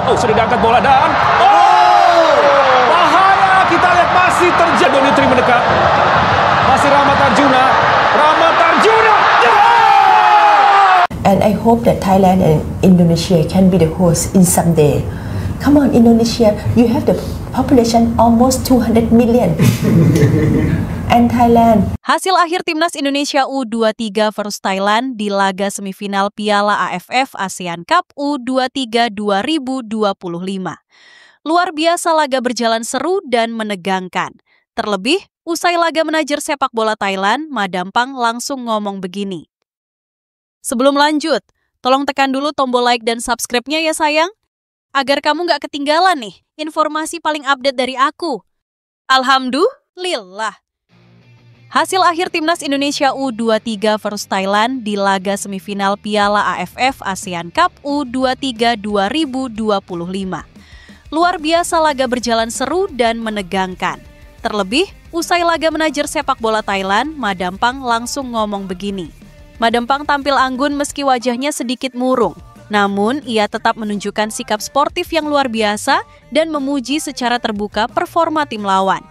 Oh, sudah diangkat bola dan bahaya, kita lihat masih terjadi. Donitri mendekat. Masih Rahmat Arjuna. And I hope that Thailand and Indonesia can be the host in some day. Come on, Indonesia, you have the population almost 200 million. And Thailand. Hasil akhir Timnas Indonesia U23 versus Thailand di laga semifinal Piala AFF ASEAN Cup U23 2025. Luar biasa laga berjalan seru dan menegangkan. Terlebih, usai laga manajer sepak bola Thailand, Madampang langsung ngomong begini. Sebelum lanjut, tolong tekan dulu tombol like dan subscribe-nya ya sayang, agar kamu nggak ketinggalan nih informasi paling update dari aku. Alhamdulillah. Hasil akhir Timnas Indonesia U23 versus Thailand di laga semifinal Piala AFF ASEAN Cup U23 2025. Luar biasa laga berjalan seru dan menegangkan. Terlebih, usai laga manajer sepak bola Thailand, Madampang langsung ngomong begini. Madampang tampil anggun meski wajahnya sedikit murung. Namun, ia tetap menunjukkan sikap sportif yang luar biasa dan memuji secara terbuka performa tim lawan.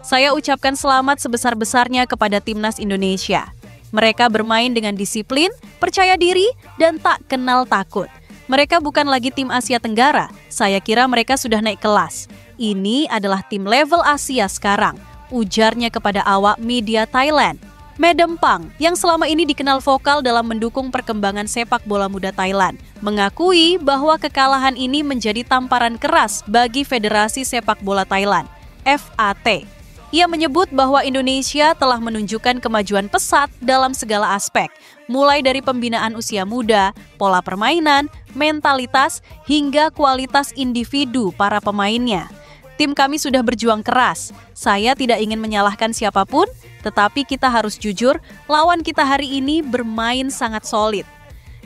Saya ucapkan selamat sebesar-besarnya kepada Timnas Indonesia. Mereka bermain dengan disiplin, percaya diri, dan tak kenal takut. Mereka bukan lagi tim Asia Tenggara, saya kira mereka sudah naik kelas. Ini adalah tim level Asia sekarang, ujarnya kepada awak media Thailand. Madampang, yang selama ini dikenal vokal dalam mendukung perkembangan sepak bola muda Thailand, mengakui bahwa kekalahan ini menjadi tamparan keras bagi Federasi Sepak Bola Thailand, FAT. Ia menyebut bahwa Indonesia telah menunjukkan kemajuan pesat dalam segala aspek, mulai dari pembinaan usia muda, pola permainan, mentalitas, hingga kualitas individu para pemainnya. Tim kami sudah berjuang keras. Saya tidak ingin menyalahkan siapapun, tetapi kita harus jujur, lawan kita hari ini bermain sangat solid.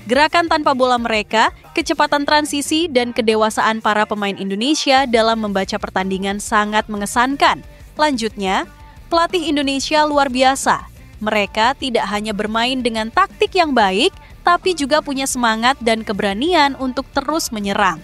Gerakan tanpa bola mereka, kecepatan transisi, dan kedewasaan para pemain Indonesia dalam membaca pertandingan sangat mengesankan. Lanjutnya, pelatih Indonesia luar biasa. Mereka tidak hanya bermain dengan taktik yang baik, tapi juga punya semangat dan keberanian untuk terus menyerang.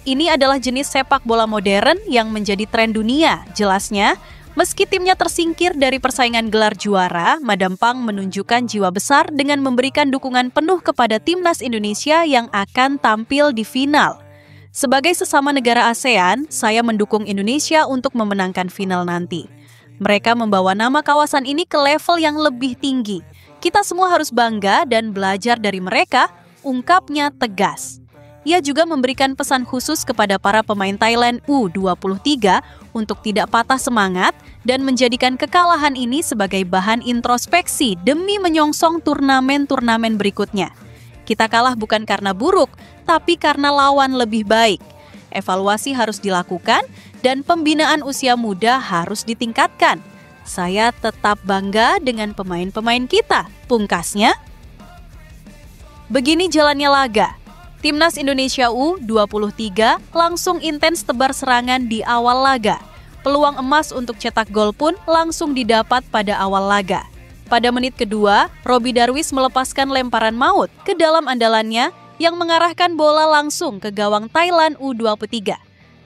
Ini adalah jenis sepak bola modern yang menjadi tren dunia, jelasnya. Meski timnya tersingkir dari persaingan gelar juara, Madampang menunjukkan jiwa besar dengan memberikan dukungan penuh kepada Timnas Indonesia yang akan tampil di final. Sebagai sesama negara ASEAN, saya mendukung Indonesia untuk memenangkan final nanti. Mereka membawa nama kawasan ini ke level yang lebih tinggi. Kita semua harus bangga dan belajar dari mereka, ungkapnya tegas. Ia juga memberikan pesan khusus kepada para pemain Thailand U23 untuk tidak patah semangat dan menjadikan kekalahan ini sebagai bahan introspeksi demi menyongsong turnamen-turnamen berikutnya. Kita kalah bukan karena buruk, tapi karena lawan lebih baik. Evaluasi harus dilakukan dan pembinaan usia muda harus ditingkatkan. Saya tetap bangga dengan pemain-pemain kita, pungkasnya. Begini jalannya laga. Timnas Indonesia U23 langsung intens tebar serangan di awal laga. Peluang emas untuk cetak gol pun langsung didapat pada awal laga. Pada menit kedua, Robby Darwish melepaskan lemparan maut ke dalam andalannya yang mengarahkan bola langsung ke gawang Thailand U23.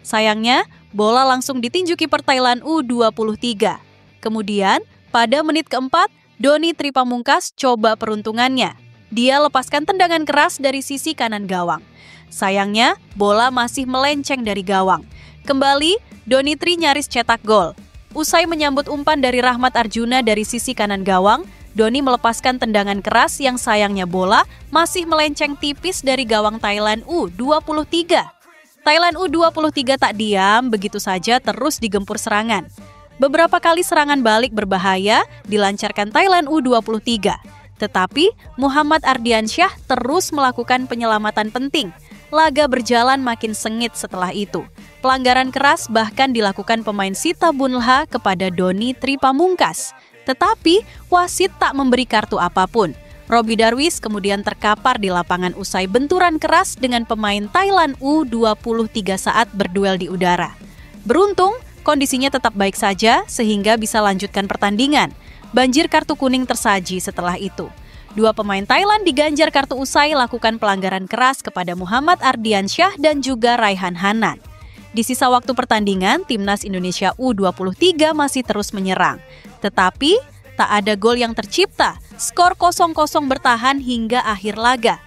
Sayangnya, bola langsung ditinju kiper Thailand U23. Kemudian, pada menit keempat, Donitri Pamungkas coba peruntungannya. Dia lepaskan tendangan keras dari sisi kanan gawang. Sayangnya, bola masih melenceng dari gawang. Kembali, Donitri nyaris cetak gol. Usai menyambut umpan dari Rahmat Arjuna dari sisi kanan gawang, Doni melepaskan tendangan keras yang sayangnya bola masih melenceng tipis dari gawang Thailand U23. Thailand U23 tak diam, begitu saja terus digempur serangan. Beberapa kali serangan balik berbahaya dilancarkan Thailand U23. Tetapi Muhammad Ardiansyah terus melakukan penyelamatan penting. Laga berjalan makin sengit setelah itu. Pelanggaran keras bahkan dilakukan pemain Sita Bunlha kepada Donitri Pamungkas. Tetapi wasit tak memberi kartu apapun. Robby Darwish kemudian terkapar di lapangan usai benturan keras dengan pemain Thailand U23 saat berduel di udara. Beruntung, kondisinya tetap baik saja sehingga bisa lanjutkan pertandingan. Banjir kartu kuning tersaji setelah itu. Dua pemain Thailand diganjar kartu usai lakukan pelanggaran keras kepada Muhammad Ardiansyah dan juga Raihan Hanan. Di sisa waktu pertandingan, Timnas Indonesia U23 masih terus menyerang. Tetapi, tak ada gol yang tercipta, skor 0-0 bertahan hingga akhir laga.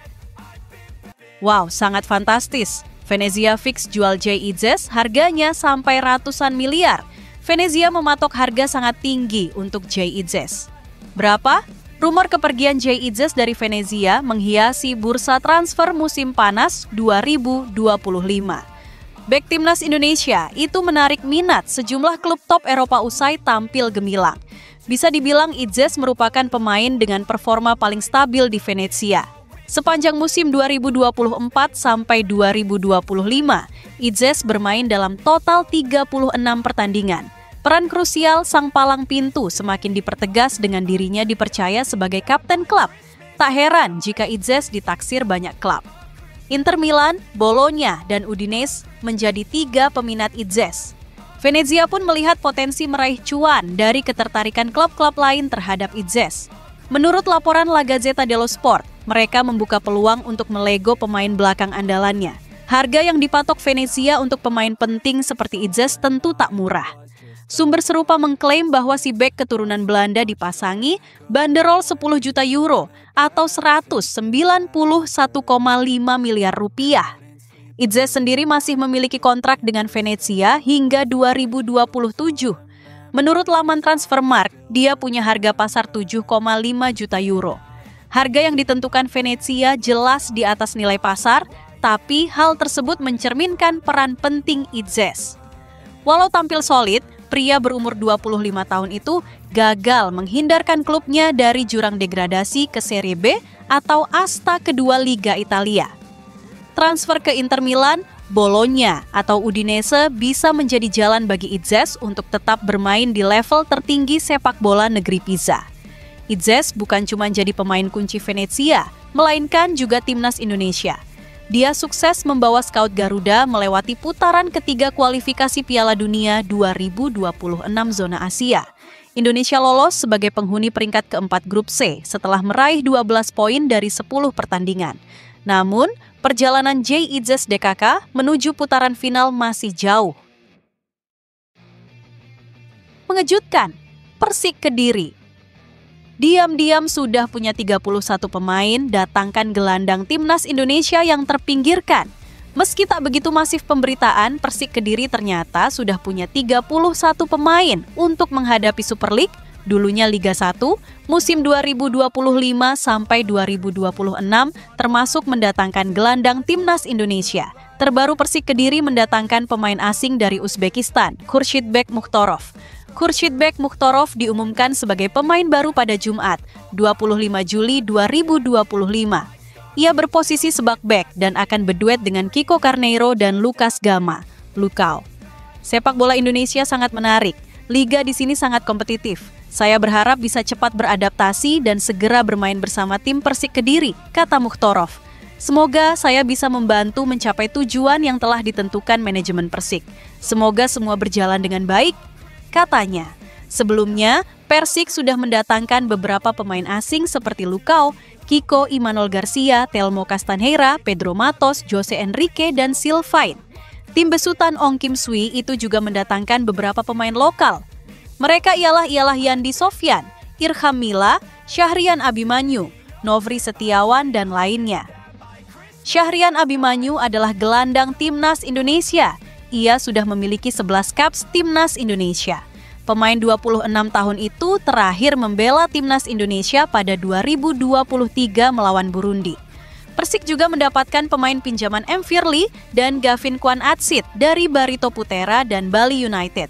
Wow, sangat fantastis. Venezia fix jual Jay Itzes, harganya sampai ratusan miliar. Venezia mematok harga sangat tinggi untuk Jay Itzes. Berapa? Rumor kepergian Jay Itzes dari Venezia menghiasi bursa transfer musim panas 2025. Bek Timnas Indonesia itu menarik minat sejumlah klub top Eropa usai tampil gemilang. Bisa dibilang Itzes merupakan pemain dengan performa paling stabil di Venezia. Sepanjang musim 2024 sampai 2025, Itzes bermain dalam total 36 pertandingan. Peran krusial sang palang pintu semakin dipertegas dengan dirinya dipercaya sebagai kapten klub. Tak heran jika Itzes ditaksir banyak klub. Inter Milan, Bologna, dan Udinese menjadi 3 peminat Itzes. Venezia pun melihat potensi meraih cuan dari ketertarikan klub-klub lain terhadap Itzes. Menurut laporan La Gazzetta dello Sport, mereka membuka peluang untuk melego pemain belakang andalannya. Harga yang dipatok Venezia untuk pemain penting seperti Itzes tentu tak murah. Sumber serupa mengklaim bahwa si bek keturunan Belanda dipasangi banderol 10 juta euro atau 191,5 miliar rupiah. Itzes sendiri masih memiliki kontrak dengan Venezia hingga 2027. Menurut laman Transfermarkt, dia punya harga pasar 7,5 juta euro. Harga yang ditentukan Venezia jelas di atas nilai pasar, tapi hal tersebut mencerminkan peran penting Itzes. Walau tampil solid, pria berumur 25 tahun itu gagal menghindarkan klubnya dari jurang degradasi ke Serie B atau asta kedua Liga Italia. Transfer ke Inter Milan, Bologna, atau Udinese bisa menjadi jalan bagi Itzes untuk tetap bermain di level tertinggi sepak bola negeri Pisa. Itzes bukan cuma jadi pemain kunci Venezia, melainkan juga Timnas Indonesia. Dia sukses membawa Scout Garuda melewati putaran ketiga kualifikasi Piala Dunia 2026 zona Asia. Indonesia lolos sebagai penghuni peringkat keempat grup C setelah meraih 12 poin dari 10 pertandingan. Namun, perjalanan Jay Itzes DKK menuju putaran final masih jauh. Mengejutkan, Persik Kediri. Diam-diam sudah punya 31 pemain, datangkan gelandang Timnas Indonesia yang terpinggirkan. Meski tak begitu masif pemberitaan, Persik Kediri ternyata sudah punya 31 pemain untuk menghadapi Super League, dulunya Liga 1, musim 2025 sampai 2026, termasuk mendatangkan gelandang Timnas Indonesia. Terbaru Persik Kediri mendatangkan pemain asing dari Uzbekistan, Khurshidbek Mukhtorov. Khurshidbek Mukhtorov diumumkan sebagai pemain baru pada Jumat, 25 Juli 2025. Ia berposisi seback bek dan akan berduet dengan Kiko Carneiro dan Lucas Gama, Lukau. Sepak bola Indonesia sangat menarik. Liga di sini sangat kompetitif. Saya berharap bisa cepat beradaptasi dan segera bermain bersama tim Persik Kediri, kata Mukhtorov. Semoga saya bisa membantu mencapai tujuan yang telah ditentukan manajemen Persik. Semoga semua berjalan dengan baik, katanya. Sebelumnya, Persik sudah mendatangkan beberapa pemain asing seperti Lukau, Kiko Imanol Garcia, Telmo Castanheira, Pedro Matos, Jose Enrique, dan Sylvain. Tim besutan Ong Kim Sui itu juga mendatangkan beberapa pemain lokal. Mereka ialah Yandi Sofyan, Irham Mila, Syahrian Abimanyu, Novri Setiawan, dan lainnya. Syahrian Abimanyu adalah gelandang Timnas Indonesia. Ia sudah memiliki 11 caps Timnas Indonesia. Pemain 26 tahun itu terakhir membela Timnas Indonesia pada 2023 melawan Burundi. Persik juga mendapatkan pemain pinjaman M. Firly dan Gavin Kwan Atsit dari Barito Putra dan Bali United.